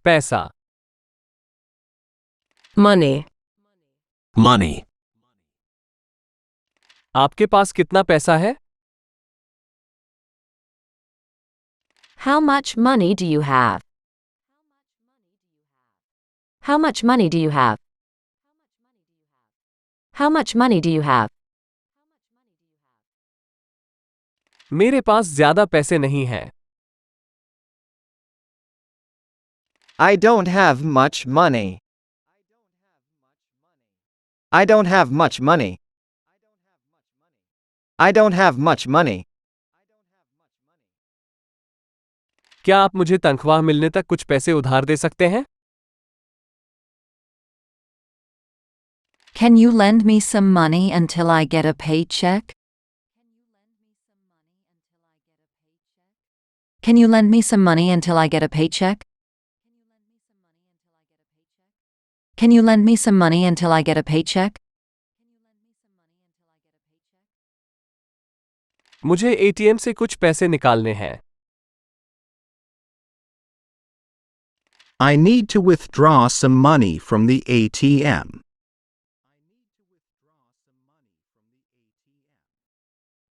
पैसा। money, money. आपके पास कितना पैसा है? how much money do you have? How much money do you have? How much money do you have? मेरे पास ज्यादा पैसे नहीं हैं। I don't have much money. I don't have much money. I don't have much money. क्या आप मुझे तनख्वाह मिलने तक कुछ पैसे उधार दे सकते हैं? Can you lend me some money until I get a paycheck? Can you lend me some money until I get a paycheck? Can you lend me some money until I get a paycheck? मुझे ATM से कुछ पैसे निकालने हैं। I need to withdraw some money from the ATM.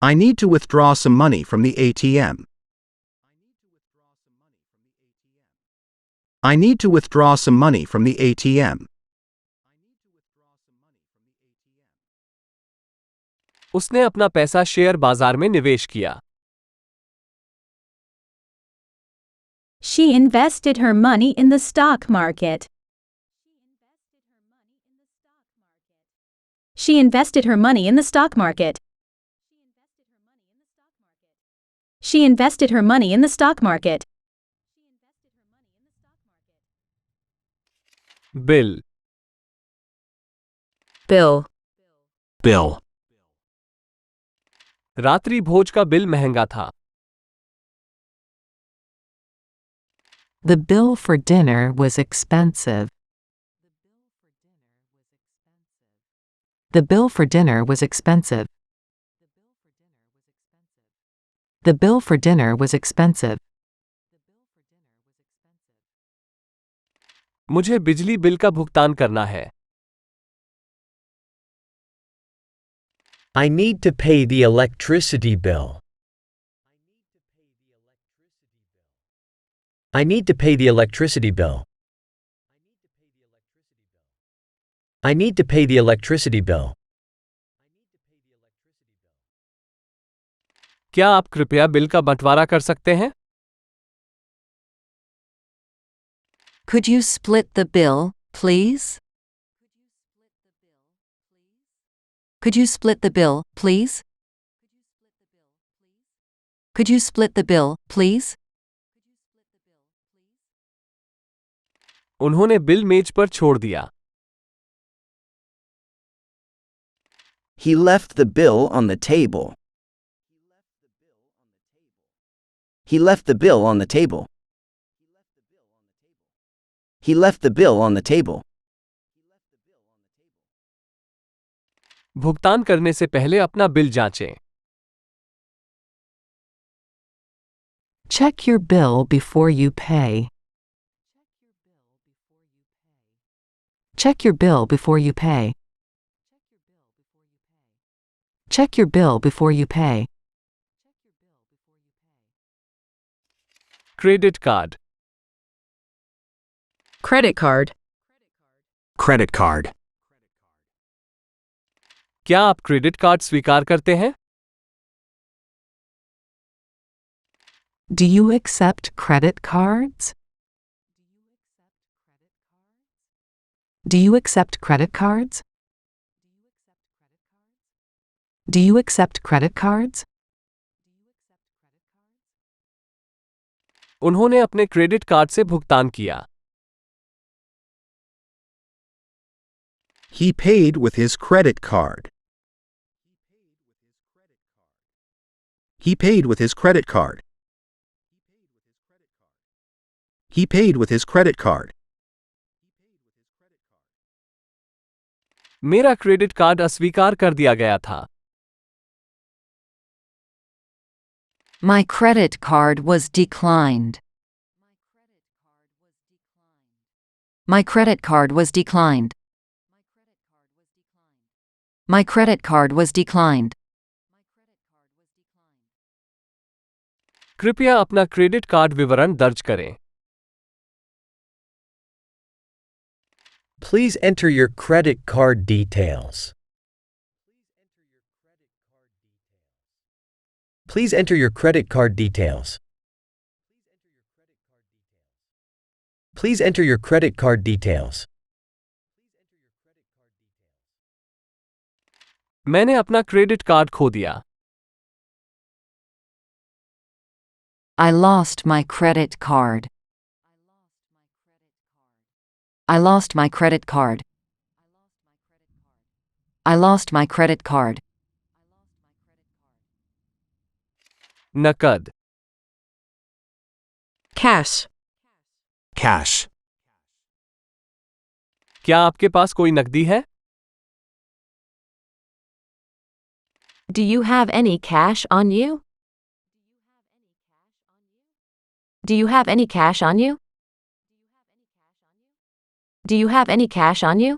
I need to withdraw some money from the ATM. I need to withdraw some money from the ATM. उसने अपना पैसा share बाजार में निवेश किया। She invested her money in the stock market. She invested her money in the stock market. She invested her money in the stock market. Bill. bill, Bill. रात्रि भोज का bill महंगा था। The bill for dinner was expensive. The bill for dinner was expensive. The bill for dinner was expensive. मुझे बिजली bill का भुगतान करना है। I need to pay the electricity bill. I need to pay the electricity bill. I need to pay the electricity bill. क्या आप कृपया bill का बंटवारा कर सकते हैं? Could you split the bill, please? Could you split the bill, please? Could you split the bill, please? उन्होंने bill मेज पर छोड़ दिया। He left the bill on the table. He left the bill on the table. He left the bill on the table. भुगतान करने से पहले अपना बिल जांचें। Check your bill before you pay. Check your bill before you pay. Check your bill before you pay. Credit card. credit card, Credit card. क्या आप credit card स्वीकार करते हैं? Do you accept credit cards? Do you accept credit cards? Do you accept credit cards? उन्होंने अपने credit card से भुगतान किया। He paid with his credit card. He paid with his credit card. He paid with his credit card. मेरा credit card अस्वीकार कर दिया गया था। My credit card was declined. My credit card was declined. My credit card was declined. कृपया अपना credit card विवरण दर्ज करें। Please enter your credit card details. Please enter your credit card details. Please enter your credit card details. मैंने अपना credit card खो दिया। I lost my credit card. I lost my credit card. I lost my credit card. नकद। Cash. Cash. क्या आपके पास कोई नकदी है? Do you have any cash on you? Do you have any cash on you? Do you have any cash on you?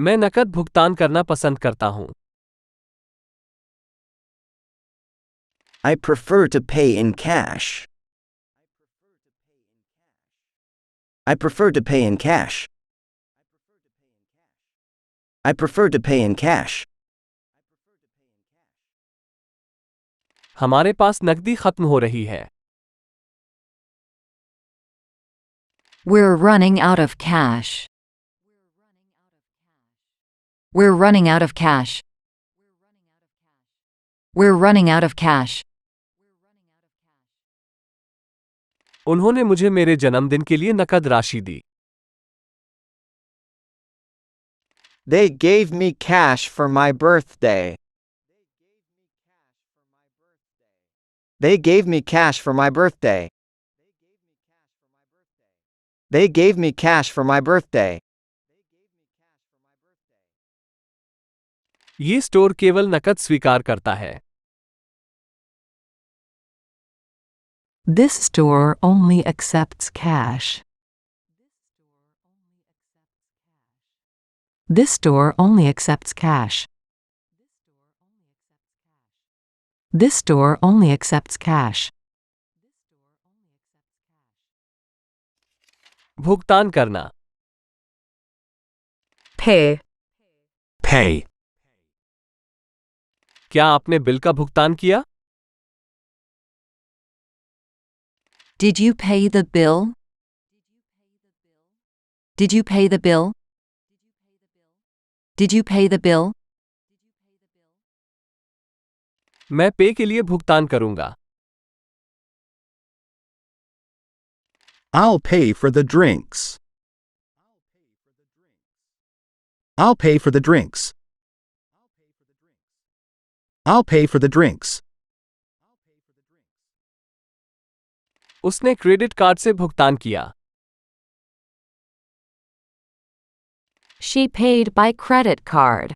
मैं नकद भुगतान करना पसंद करता हूँ। I prefer to pay in cash. I prefer to pay in cash. I prefer to pay in cash. हमारे पास नकदी खत्म हो रही है। We're running out of cash. We're running out of cash. We're running out of cash. उन्होंने मुझे मेरे जन्मदिन के लिए नकद राशि दी। They gave me cash for my birthday. They gave me cash for my birthday. They gave me cash for my birthday. ये store केवल नकद स्वीकार करता है। This store only accepts cash. This store only accepts cash. This store only accepts cash. भुगतान करना। Pay. Pay. क्या आपने बिल का भुगतान किया? Did you pay the bill? Did you pay the bill? Did you pay the bill? मैं पे के लिए भुगतान करूंगा। I'll pay for the drinks. I'll pay for the drinks. I'll pay for the drinks. उसने क्रेडिट कार्ड से भुगतान किया। She paid by credit card.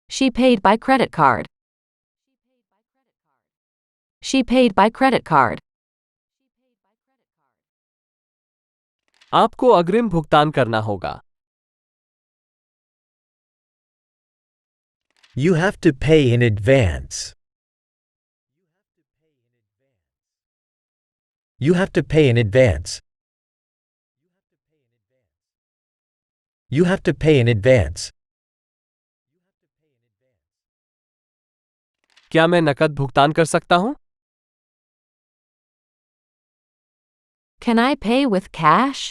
She paid by credit card. She paid by credit card. आपको अग्रिम भुगतान करना होगा। You have to pay in advance. You have to pay in advance. You have to pay in advance. क्या मैं नकद भुगतान कर सकता हूं? Can I pay with cash?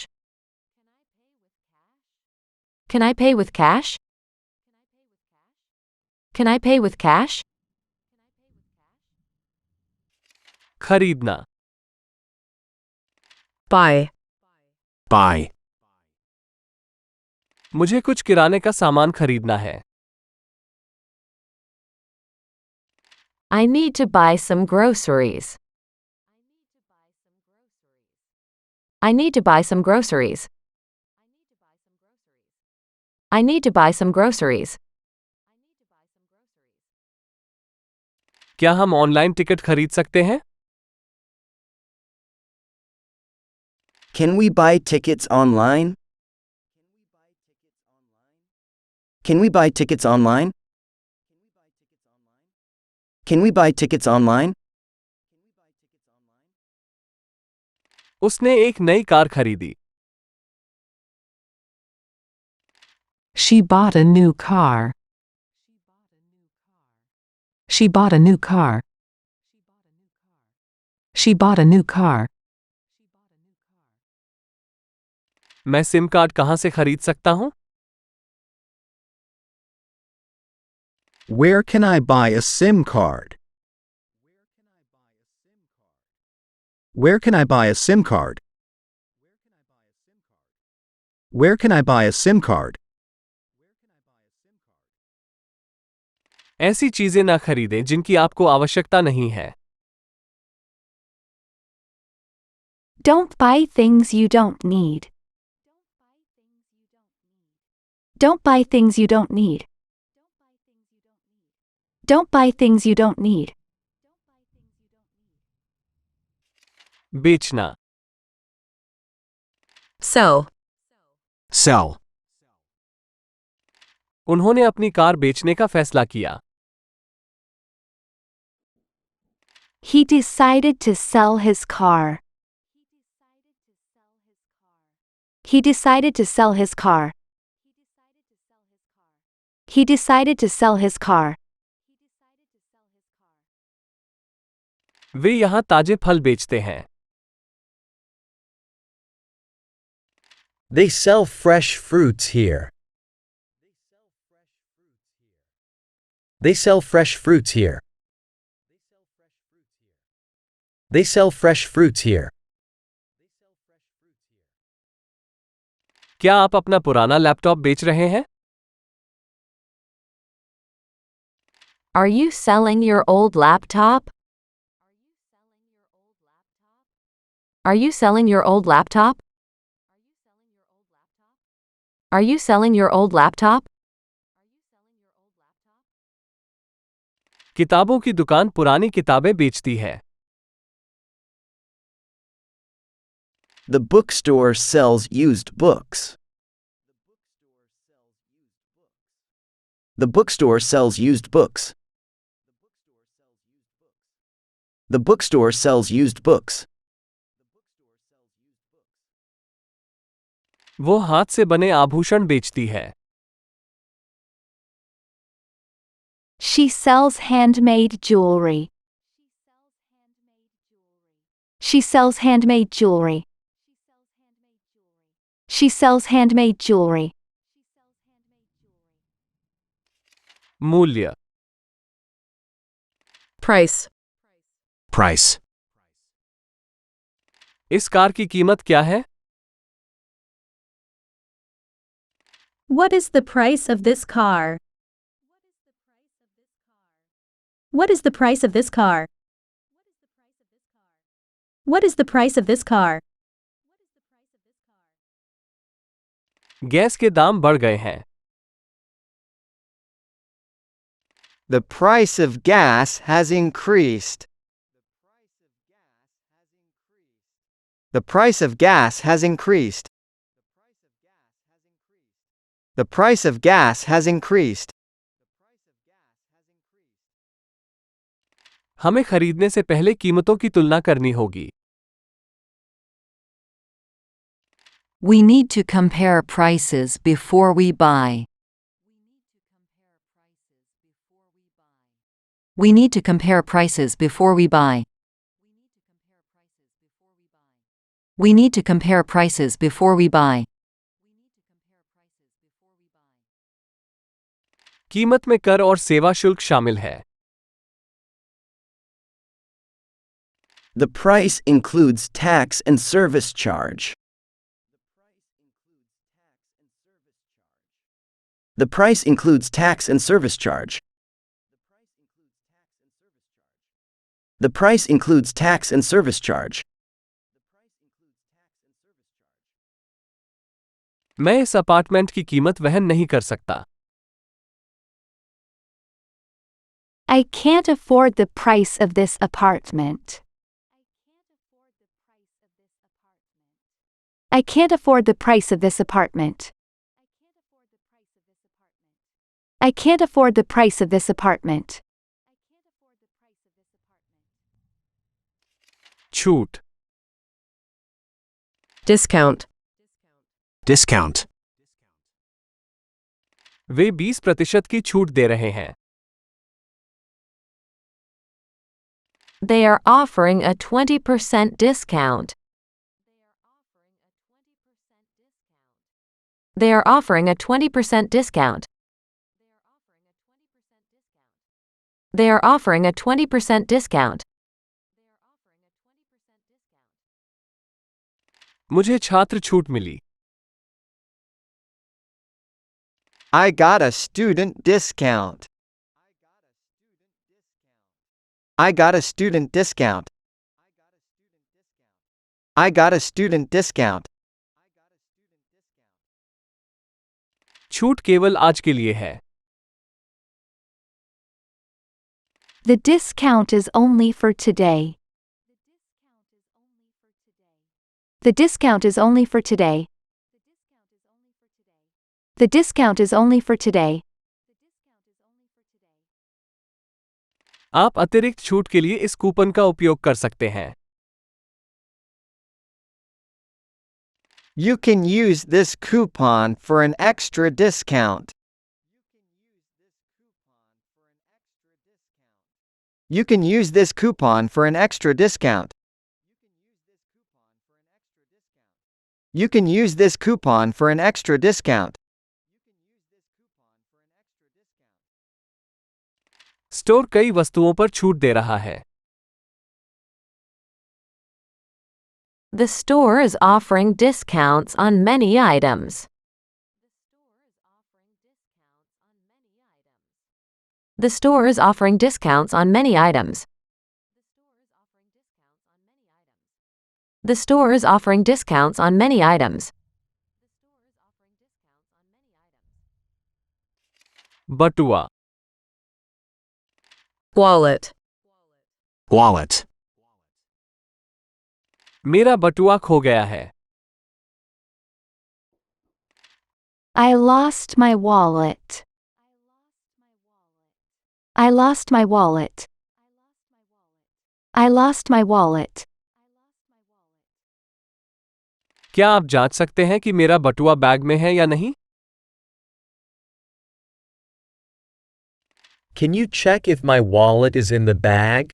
Can I pay with cash? Can I pay with cash? खरीदना। Buy. Buy. मुझे कुछ किराने का सामान खरीदना है। I need to buy some groceries. I need to buy some groceries. I need to buy some groceries. क्या हम ऑनलाइन टिकट खरीद सकते हैं? Can we buy tickets online? Can we buy tickets online? Can we buy tickets online? उसने एक नई car खरीदी. She bought a new car. She bought a new car. She bought a new car. मैं SIM card कहाँ से खरीद सकता हूँ? Where can I buy a SIM card? Where can I buy a SIM card? Where can I buy a SIM card? ऐसी चीजें ना खरीदें जिनकी आपको आवश्यकता नहीं है. Don't buy things you don't need. Don't buy things you don't need. Don't buy things you don't need. बेचना. Sell. Sell. उन्होंने अपनी कार बेचने का फैसला किया. He decided to sell his car. He decided to sell his car. He decided to sell his car. वे यहाँ ताजे फल बेचते हैं. They sell fresh fruits here. They sell fresh fruits here. They sell fresh fruits here. क्या आप अपना पुराना laptop बेच रहे हैं? Are you selling your old laptop? Are you selling your old laptop? Are you selling your old laptop? किताबों की दुकान पुरानी किताबें बेचती है. The bookstore sells used books. The bookstore sells used books. The bookstore sells used books. वो हाथ से बने आभूषण बेचती है. She sells handmade jewelry. She sells handmade jewelry. She sells handmade jewelry. मूल्य. Price. Price. इस कार की कीमत क्या है? What is the price of this car? What is the price of this car? What is the price of this car? Gas के दाम बढ़ गए हैं. The price of gas has increased. The price of gas has increased. The price of gas has increased. हमें खरीदने से पहले कीमतों की तुलना करनी होगी. We need to compare prices before we buy. We need to compare prices before we buy. We need to compare prices before we buy. कीमत में कर और सेवा शुल्क शामिल है. The price includes tax and service charge. The price includes tax and service charge. The price includes tax and service charge. मैं इस अपार्टमेंट की कीमत वहन नहीं कर सकता. I can't afford the price of this apartment. I can't afford the price of this apartment. I can't afford the price of this apartment. छूट, Discount. Discount. वे 20% की छूट दे रहे हैं. They are offering a 20% discount. They are offering a 20% discount. They are offering a 20% discount. मुझे छात्र छूट मिली. I got a student discount. I got a student discount. I got a student discount. छूट केवल आज के लिए है. The discount is only for today. The discount is only for today. The discount is only for today. आप अतिरिक्त छूट के लिए इस कूपन का उपयोग कर सकते हैं. You can use this coupon for an extra discount. You can use this coupon for an extra discount. You can use this coupon for an extra discount. Store कई वस्तुओं पर छूट दे रहा है. The store is offering discounts on many items. The store is offering discounts on many items. The store is offering discounts on many items. बटुआ, Wallet. Wallet. मेरा बटुआ खो गया है. I lost my wallet. I lost my wallet. I lost my wallet. क्या आप जांच सकते हैं कि मेरा बटुआ बैग में है या नहीं? Can you check if my wallet is in the bag?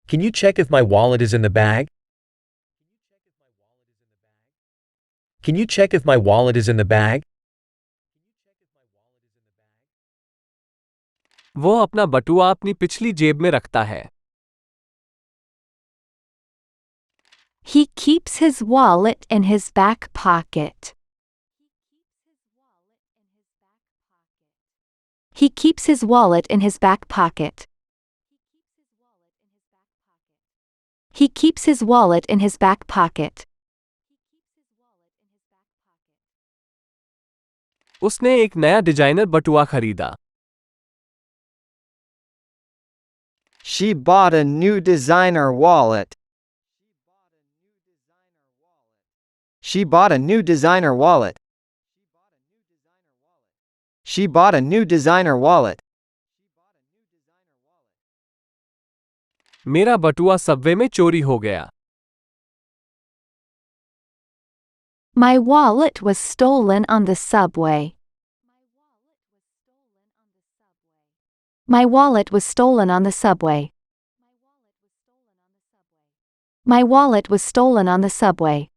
Can you check if my wallet is in the bag? Can you check if my wallet is in the bag? वो अपना बटुआ अपनी पिछली जेब में रखता है. He keeps his wallet in his back pocket. He keeps his wallet in his back pocket. He keeps his wallet in his back pocket. उसने एक नया डिजाइनर बटुआ खरीदा. She bought a new designer wallet. She bought a new designer wallet. She bought a new designer wallet. मेरा बटुआ Subway में चोरी हो गया. My wallet was stolen on the subway. My wallet was stolen on the subway. My wallet was stolen on the subway.